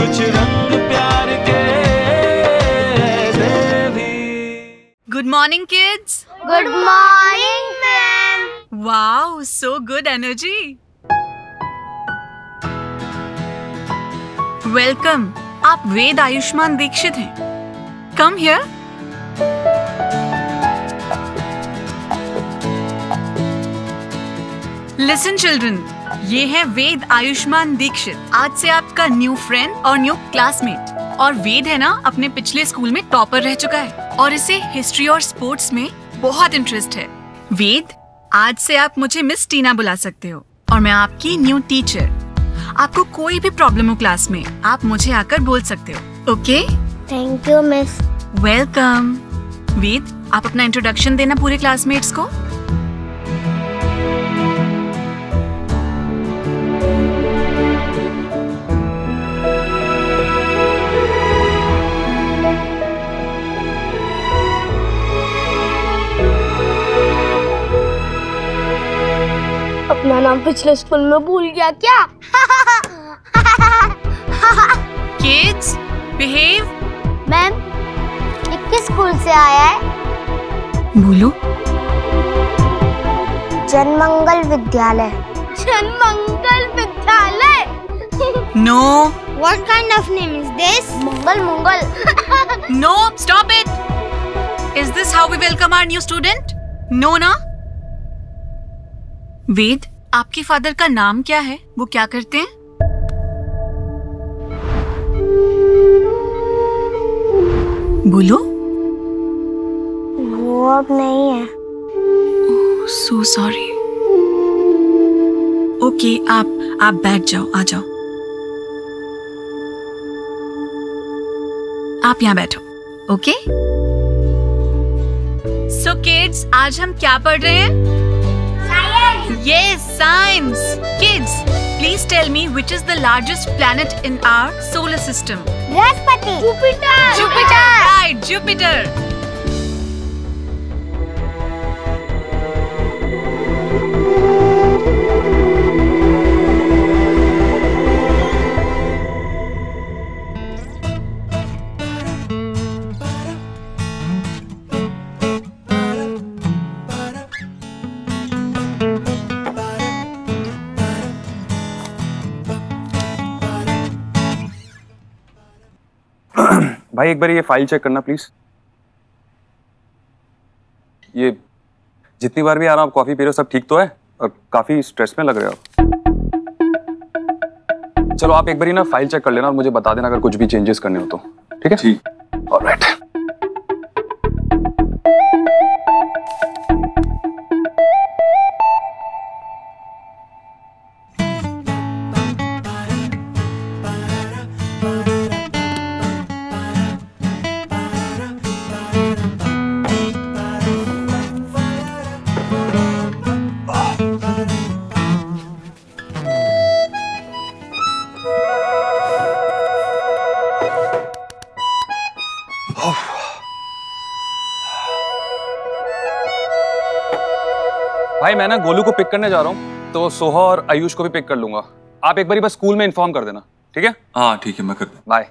कुछ रंग प्यार के ऐसे भी। Good morning, kids. Good morning, ma'am. Wow, so good energy. Welcome. आप वेद आयुष्मान दीक्षित हैं. Come here. Listen, children. ये है वेद आयुष्मान दीक्षित. आज से आपका न्यू फ्रेंड और न्यू क्लासमेट. और वेद है ना, अपने पिछले स्कूल में टॉपर रह चुका है और इसे हिस्ट्री और स्पोर्ट्स में बहुत इंटरेस्ट है. वेद, आज से आप मुझे मिस टीना बुला सकते हो और मैं आपकी न्यू टीचर. आपको कोई भी प्रॉब्लम हो क्लास में, आप मुझे आकर बोल सकते हो. Okay? Thank you, miss. Welcome. Ved, आप अपना इंट्रोडक्शन देना पूरे क्लासमेट्स को. अपना नाम पिछले स्कूल में भूल गया क्या? Kids, behave. मैम, ये किस स्कूल से आया है? बोलो. जनमंगल Vidyalaya. Janmangal Vidyalaya? No. What kind of name is this? Mangal Mangal. No, stop it. Is this how we welcome our new student? No, ना? वेद, आपके फादर का नाम क्या है? वो क्या करते हैं? बोलो. वो अब नहीं है. Oh, so sorry. ओके, आप बैठ जाओ, आ जाओ. आप यहाँ बैठो. ओके? So kids, आज हम क्या पढ़ रहे हैं? Yes, science. Kids, please tell me which is the largest planet in our solar system? Brihaspati. Jupiter. Jupiter. Right, Jupiter. भाई एक बार ये फाइल चेक करना प्लीज. ये जितनी बार भी आ रहा हूँ आप कॉफी पी रहे हो, सब ठीक तो है? और काफी स्ट्रेस में लग रहे हो आप. चलो आप एक बार ना फाइल चेक कर लेना और मुझे बता देना अगर कुछ भी चेंजेस करने हो तो. ठीक है? ठीक. ऑलराइट. भाई मैं ना गोलू को पिक करने जा रहा हूँ, तो सोहा और आयुष को भी पिक कर लूंगा. आप एक बारी बस स्कूल में इन्फॉर्म कर देना. ठीक है? हाँ ठीक है, मैं कर दूँ. बाय.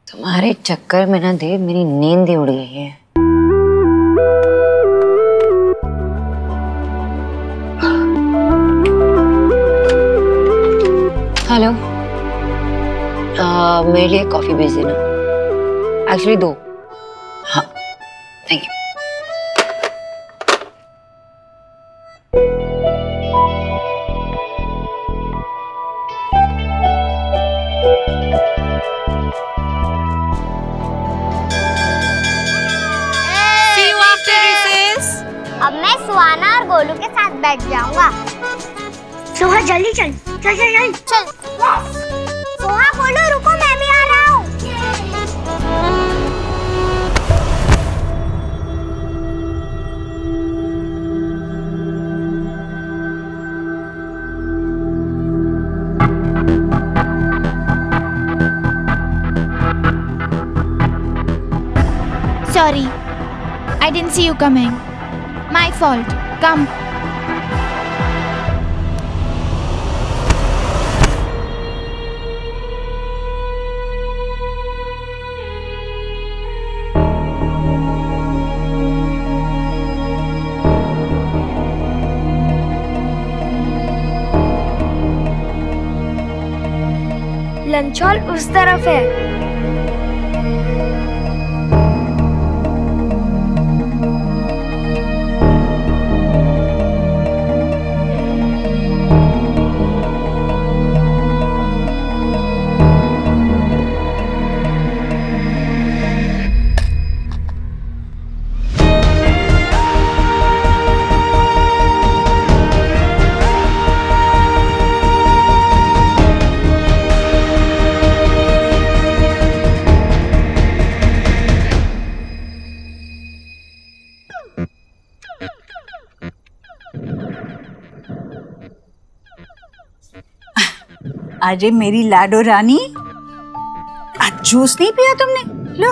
तुम्हारे चक्कर में ना देव मेरी नींद ही उड़ गई है. हेलो, मेरे लिए कॉफी भेज देना. एक्चुअली 2. हाँ, थैंक यू. अब मैं सुहाना और गोलू के साथ बैठ जाऊंगा. सोहा जल्दी चल. चल चल चल चल. सोहा, गोलू रुको, मैं भी आ रहा हूँ. Sorry, I didn't see you coming. My fault. Come. Lunch hall उस तरफ है। अरे मेरी लाडो रानी, आज जूस नहीं पिया तुमने? लो।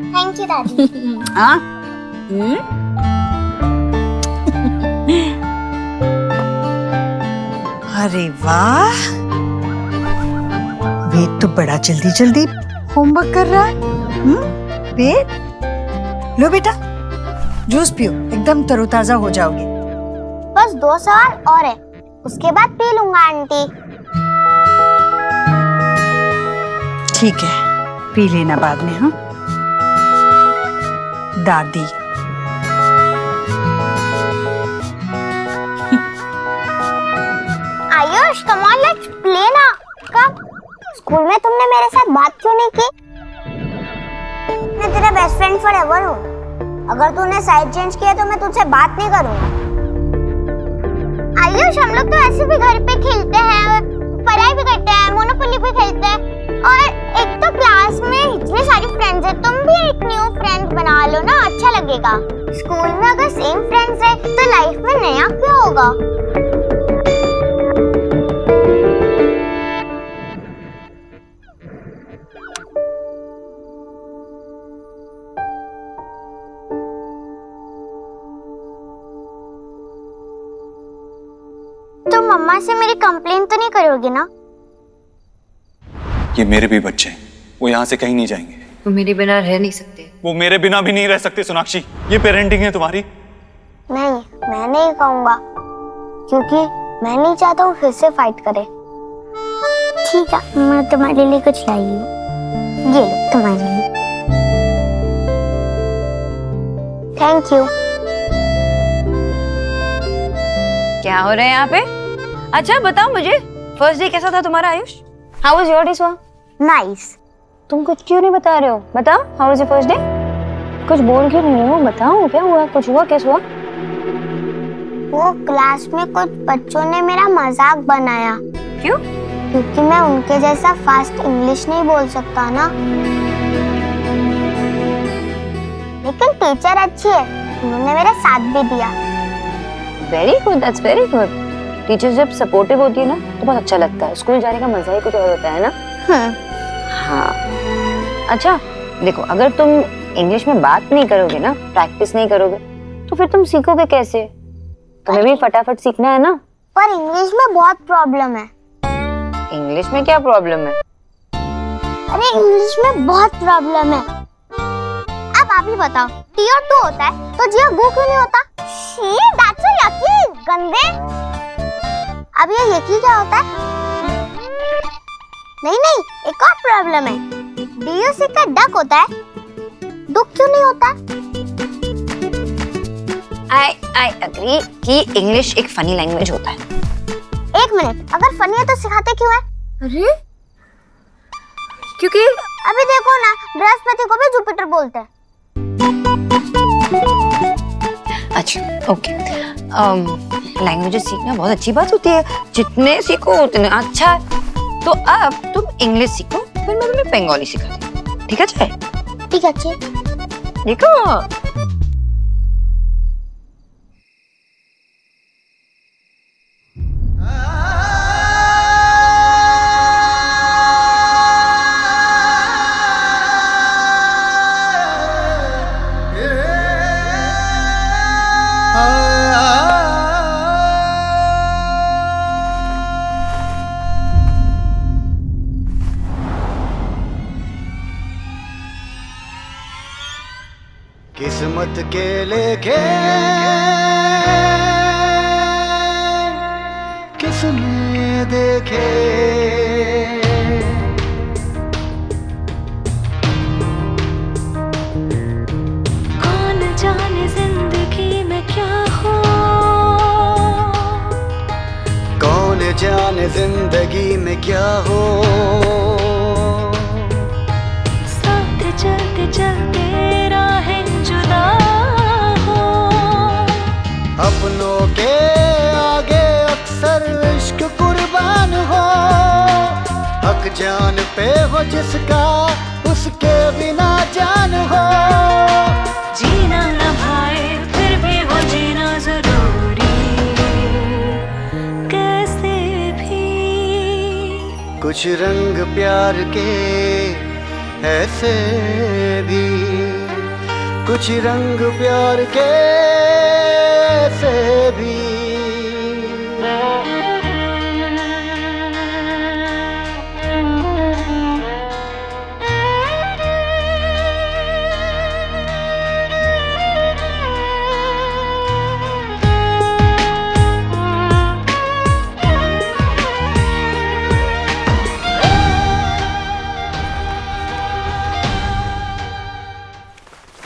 थैंक यू दादी। हाँ। अरे वाह, वेद तो बड़ा जल्दी जल्दी होमवर्क कर रहा है। वेद, लो बेटा जूस पियो, एकदम तरोताजा हो जाओगे। बस 2 सवाल और है, उसके बाद पी लूंगा आंटी। ठीक है, पी लेना बाद में। हाँ दादी। Ayush come on let's play ना। कब? स्कूल में तुमने मेरे साथ बात क्यों नहीं की? मैं तेरा बेस्ट फ्रेंड फॉरएवर हूँ। अगर तूने साइड चेंज किया तो मैं तुझसे बात नहीं करूँगा। आयुष हम लोग तो ऐसे भी घर पे खेलते हैं, पढ़ाई भी करते हैं, मोनोपोली भी खेलते हैं, और एक तो क्लास में इतनी सारी फ्रेंड्स हैं, तुम भी एक न्यू फ्रेंड बना लो ना, अच्छा लगेगा। स्कूल में अगर सेम फ्रेंड्स है तो लाइफ में नया क्या होगा? तो मम्मा से मेरी कंप्लेंट तो नहीं करोगे ना? ये मेरे भी बच्चे हैं, वो यहाँ से कहीं नहीं जाएंगे। वो मेरे बिना रह नहीं सकते। वो मेरे बिना भी नहीं रह सकते सोनाक्षी। ये पेरेंटिंग है तुम्हारी? नहीं, मैं नहीं कहूँगा, क्योंकि मैं नहीं चाहता हूँ फिर से फाइट करे। ठीक है, मैं तुम्हारे लिए कुछ लाई हूँ, ये लो तुम्हारे लिए। Thank you. क्या हो रहा है यहाँ पे? अच्छा बताओ मुझे, फर्स्ट डे कैसा था तुम्हारा Ayush? How was your day स्वाहा? नाइस। तुम कुछ क्यों नहीं बता रहे हो? बताओ, how was your first day? कुछ बोल क्यों नहीं हो? बताओ क्या हुआ, कुछ हुआ, कैसे हुआ? वो क्लास में कुछ बच्चों ने मेरा मजाक बनाया। क्यों? क्योंकि मैं उनके जैसा फास्ट इंग्लिश नहीं बोल सकता ना। लेकिन टीचर अच्छी है, उन्होंने मेरा साथ भी दिया। Very good, that's very good. Teachers जब सपोर्टिव होती है ना तो बहुत अच्छा लगता है। स्कूल जाने का मजा ही कुछ और होता है ना। हाँ। अच्छा देखो, अगर तुम इंग्लिश में बात नहीं करोगे ना, प्रैक्टिस नहीं करोगे, तो फिर तुम सीखोगे कैसे? तुम्हें भी फटाफट सीखना है ना। पर इंग्लिश में बहुत प्रॉब्लम है। इंग्लिश में क्या प्रॉब्लम है? अरे इंग्लिश में बहुत प्रॉब्लम है। अब आप ही बताओ, टी और टू होता है तो जी और गो क्यों नहीं होता? शी, दैट्स सो यकी, गंदे। अब ये यकी क्या होता है? नहीं नहीं, एक और प्रॉब्लम है। डीयूसी का डक होता है, दुख क्यों नहीं होता? आई अग्री कि इंग्लिश एक फनी लैंग्वेज होता है। एक मिनट, अगर फनी है तो सिखाते क्यों है? अरे क्योंकि अभी देखो ना, बृहस्पति को भी जुपिटर बोलते हैं। अच्छा ओके, लैंग्वेजेस सीखना बहुत अच्छी बात होती है, जितने सीखो उतने अच्छा है। तो अब तुम इंग्लिश सीखो, फिर मैं तुम्हें बंगाली सिखाती हूँ, ठीक है? चाहे ठीक है, अच्छे। देखो किस्मत के लेखे किसने देखे, जिंदगी में क्या हो। साथ चलते चलते राहें जुदा हो। अपनों के आगे अक्सर इश्क कुर्बान हो। हक जान पे हो जिसका उसके बिना जान हो। जीना न भाए फिर भी हो जीना जरूरी कैसे भी। कुछ रंग प्यार के ऐसे भी, कुछ रंग प्यार के ऐसे भी।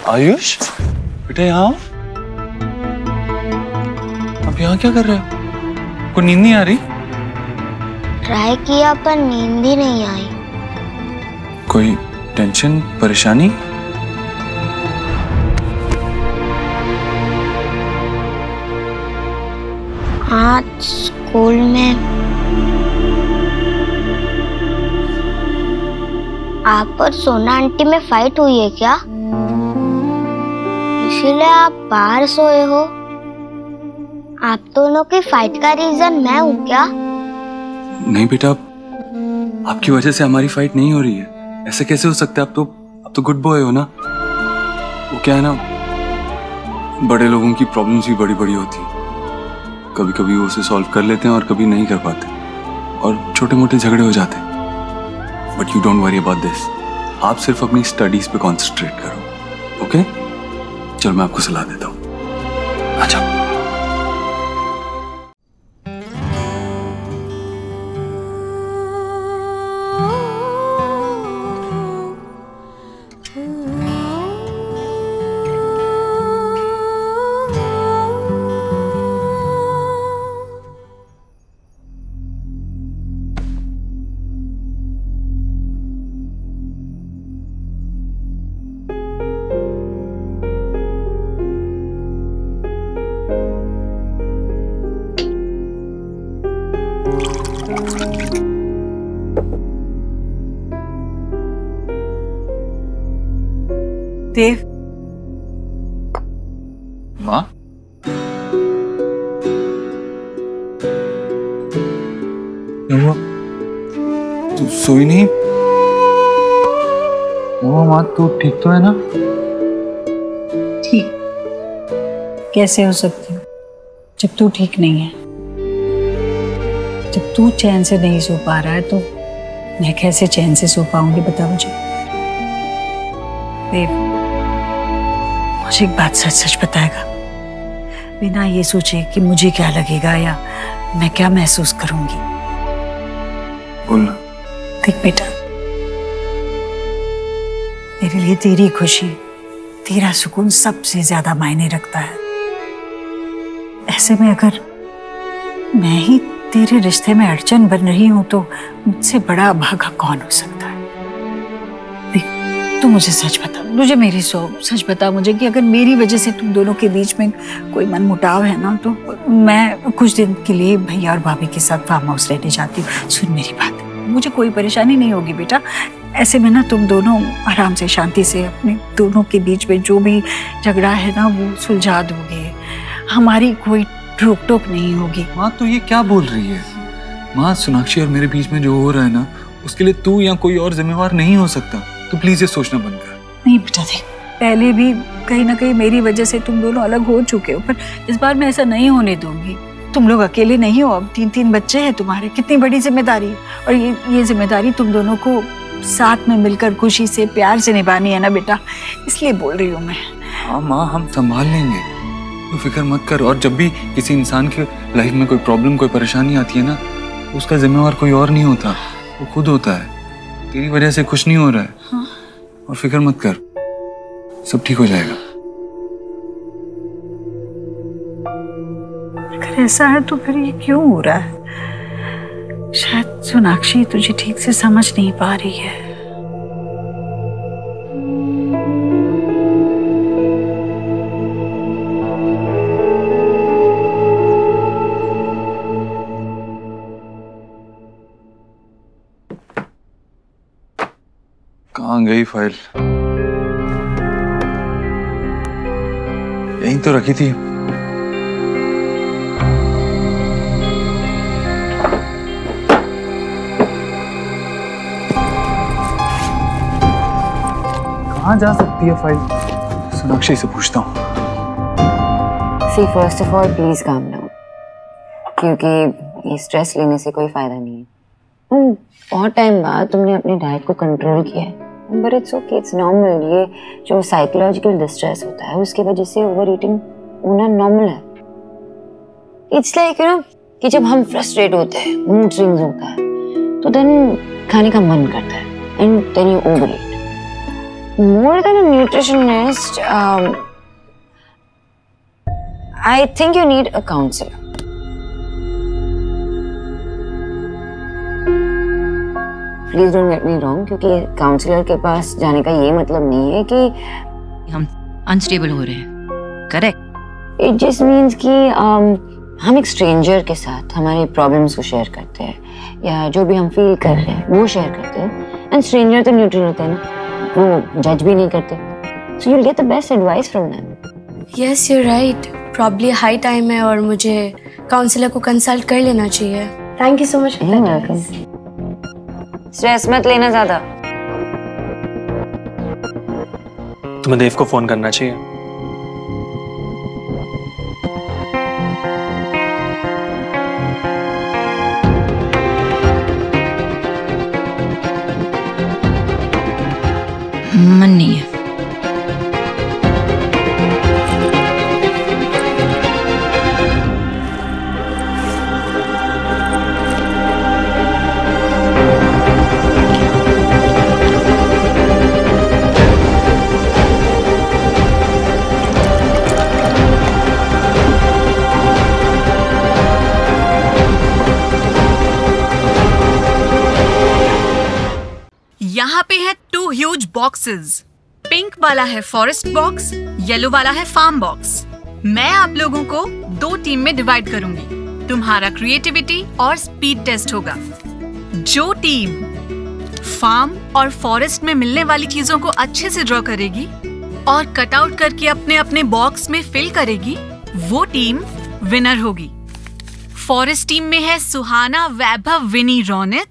आयुष बेटा यहाँ आप यहाँ क्या कर रहे हो? कोई नींद नहीं आ रही? ट्राई किया पर नींद ही नहीं आई। कोई टेंशन परेशानी? आज स्कूल में आप और सोना आंटी में फाइट हुई है क्या? इसीलिए आप बाहर सोए हो। आप दोनों की फाइट का रीजन मैं हूँ क्या? नहीं बेटा, आपकी वजह से हमारी फाइट नहीं हो रही है। ऐसे कैसे हो सकता है? आप तो गुड बॉय हो ना। वो क्या है ना, बड़े लोगों की प्रॉब्लम्स भी बड़ी बड़ी होती है। कभी कभी वो उसे सॉल्व कर लेते हैं और कभी नहीं कर पाते और छोटे मोटे झगड़े हो जाते हैं। But you don't worry about this. आप सिर्फ अपनी स्टडीज पे कॉन्सेंट्रेट करो, ओके? चलो मैं आपको सलाह देता हूँ। आ जाओ। देव, माँ, क्या हुआ? तू सोई नहीं? माँ तू ठीक तो है ना? ठीक कैसे हो सकती हूँ जब तू ठीक नहीं है? जब तू चैन से नहीं सो पा रहा है तो मैं कैसे चैन से सो पाऊंगी, बता मुझे। देव, मुझे एक बात सच सच बताएगा, बिना ये सोचे कि मुझे क्या लगेगा या मैं क्या महसूस करूंगी। बोलना। देख बेटा, मेरे लिए तेरी खुशी, तेरा सुकून सबसे ज्यादा मायने रखता है। ऐसे में अगर मैं ही तेरे रिश्ते में अड़चन बन रही हूं तो मुझसे बड़ा अभागा कौन हो सकता है। देख, तू मुझे सच बता, मुझे मेरी सच बता मुझे कि अगर मेरी वजह से तुम दोनों के बीच में कोई मनमुटाव है ना तो मैं कुछ दिन के लिए भैया और भाभी के साथ फार्म हाउस रहने जाती हूँ। सुन मेरी बात, मुझे कोई परेशानी नहीं होगी बेटा। ऐसे में ना तुम दोनों आराम से शांति से अपने दोनों के बीच में जो भी झगड़ा है ना वो सुलझा दोगे। हमारी कोई रोक टोक नहीं होगी। माँ तो ये क्या बोल रही है? माँ, सोनाक्षी और मेरे बीच में जो हो रहा है ना उसके लिए तू या कोई और जिम्मेवार नहीं हो सकता। तो प्लीज ये सोचना बंद कर। नहीं बेटा, देख, पहले भी कहीं ना कहीं मेरी वजह से तुम दोनों अलग हो चुके हो, पर इस बार मैं ऐसा नहीं होने दूंगी। तुम लोग अकेले नहीं हो, अब 3 बच्चे हैं तुम्हारे। कितनी बड़ी जिम्मेदारी, और ये जिम्मेदारी तुम दोनों को साथ में मिलकर खुशी से प्यार से निभानी है ना बेटा, इसलिए बोल रही हूँ मैं। हाँ माँ, हम संभाल लेंगे, तो फिक्र मत कर। और जब भी किसी इंसान के लाइफ में कोई प्रॉब्लम, कोई परेशानी आती है ना, उसका जिम्मेवार कोई और नहीं होता, वो खुद होता है। तेरी वजह से कुछ नहीं हो रहा है। हाँ? और फिक्र मत कर, सब ठीक हो जाएगा। अगर ऐसा है तो फिर ये क्यों हो रहा है? शायद सोनाक्षी तुझे ठीक से समझ नहीं पा रही है। कहाँ गई फाइल? यहीं तो रखी थी। कहाँ जा सकती है फाइल? सोनाक्षी से पूछता हूँ। See, first of all, please calm down. क्योंकि ये स्ट्रेस लेने से कोई फायदा नहीं है। बहुत टाइम बाद तुमने अपने डाइट को कंट्रोल किया है, but it's okay, it's normal. ये जो साइकोलॉजिकल डिस्ट्रेस होता है उसके वजह से ओवर ईटिंग होना नॉर्मल है। इट्स लाइक यू नो कि जब हम फ्रस्ट्रेट होते हैं, मूड स्विंग्स होता है, तो देन खाने का मन करता है and then you overeat. More than a nutritionist, I think you need a counsellor. Please don't get me wrong, क्योंकि काउंसलर के पास जाने का ये मतलब नहीं है कि हम अनस्टेबल हो रहे हैं, करेक्ट? इट जस्ट मीन्स कि हम एक स्ट्रेंजर के साथ हमारे प्रॉब्लम्स को शेयर करते हैं या जो भी हम फील कर रहे हैं वो शेयर करते हैं। एंड स्ट्रेंजर तो न्यूट्रल होता है ना, वो जज भी नहीं करते, so you will get the best advice from them. Yes you right, probably high time है और मुझे काउंसलर को कंसल्ट कर लेना चाहिए। Thank you so much. Stress मत लेना ज्यादा। तुम्हें देव को फोन करना चाहिए। मन नहीं है। यहाँ पे है 2 ह्यूज बॉक्सेस। पिंक वाला है फॉरेस्ट बॉक्स, येलो वाला है फार्म बॉक्स। मैं आप लोगों को 2 टीम में डिवाइड करूंगी। तुम्हारा क्रिएटिविटी और स्पीड टेस्ट होगा। जो टीम फार्म और फॉरेस्ट में मिलने वाली चीजों को अच्छे से ड्रॉ करेगी और कट आउट करके अपने अपने बॉक्स में फिल करेगी, वो टीम विनर होगी। फॉरेस्ट टीम में है सुहाना, वैभव, विनी, रौनित।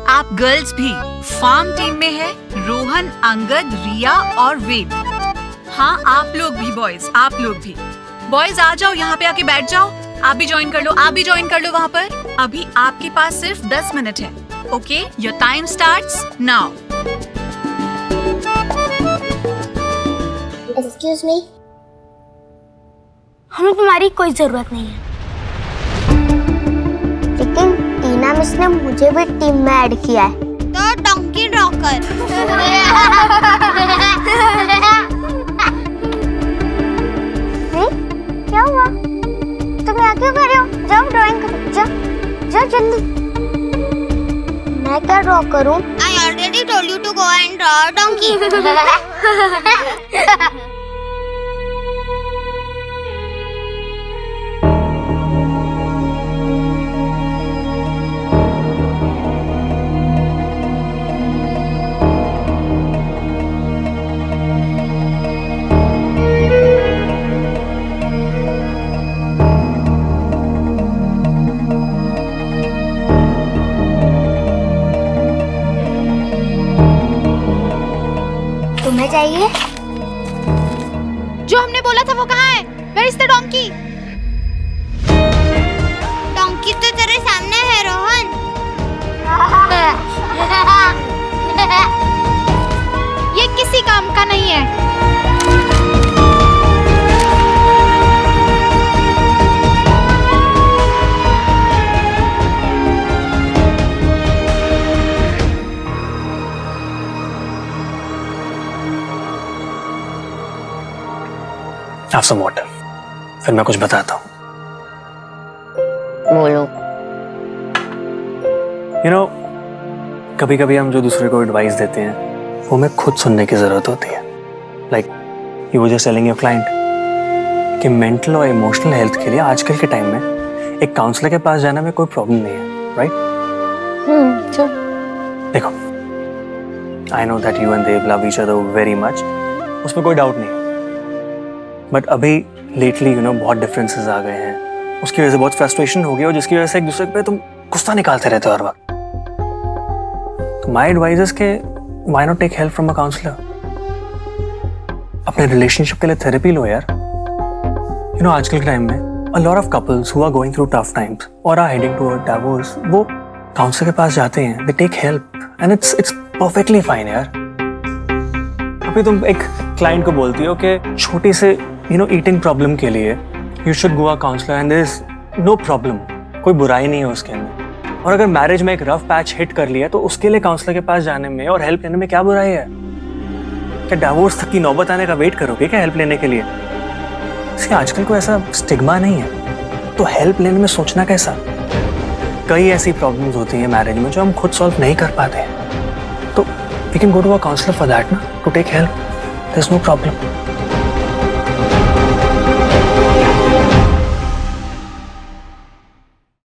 आप गर्ल्स भी। फार्म टीम में है रोहन, अंगद, रिया और वेद। हाँ, आप लोग भी बॉयज, आप लोग भी। बॉयज आ जाओ, यहाँ पे आके बैठ जाओ। आप भी ज्वाइन कर लो, आप भी ज्वाइन कर लो वहाँ पर। अभी आपके पास सिर्फ 10 मिनट है। Okay, your time starts now. Excuse me, हमें तुम्हारी कोई जरूरत नहीं है। लेकिन टीना मिस ने मुझे भी टीम में ऐड किया है, तो डंकी ड्रॉ कर। क्या हुआ? तुम यहाँ क्यों कर रहे हो? जाओ ड्राइंग करो, जाओ जाओ जल्दी। मैं क्या ड्रॉ करूं? I already told you to go and draw a donkey. तुम्हें चाहिए? जो हमने बोला था वो कहाँ है? Where is the donkey? Donkey तो तेरे सामने है रोहन। ये किसी काम का नहीं है। Have some water. फिर मैं कुछ बताता हूँ। बोलो। कभी कभी हम जो दूसरे को एडवाइस देते हैं वो हमें खुद सुनने की ज़रूरत होती है. Like you were just telling your client कि मेंटल और इमोशनल हेल्थ के लिए आजकल के टाइम में एक काउंसलर के पास जाने में कोई प्रॉब्लम नहीं है, राइट? देखो, I know that you and Dev love each other very much, उसमें कोई डाउट नहीं है. बट अभी लेटली बहुत डिफरेंसेस आ गए हैं, उसकी वजह से बहुत फ्रस्ट्रेशन हो गई और जिसकी वजह से एक दूसरे पे तुम गुस्सा निकालते रहते हो हर वक्त. तो माय एडवाइस इज के why not take help from a counsellor. अपने रिलेशनशिप के लिए थेरेपी लो यार. आजकल के टाइम में a lot of couples who are going through tough times और आर हेडिंग टुवर्ड डिवोर्स, वो काउंसलर के पास जाते हैं, they take help and it's perfectly fine यार. अभी तुम एक क्लाइंट को बोलती हो कि छोटी से ईटिंग प्रॉब्लम के लिए you should go a counsellor and there is no problem, कोई बुराई नहीं है उसके अंदर. और अगर मैरिज में एक रफ पैच हिट कर लिया तो उसके लिए काउंसलर के पास जाने में और हेल्प लेने में क्या बुराई है? क्या डिवोर्स तक की नौबत आने का वेट करोगे क्या हेल्प लेने के लिए? इसलिए आजकल को ऐसा स्टिग्मा नहीं है, तो हेल्प लेने में सोचना कैसा? कई ऐसी प्रॉब्लम्स होती हैं मैरिज में जो हम खुद सॉल्व नहीं कर पाते, तो we can go to a counsellor for that ना, to take help. There is no problem.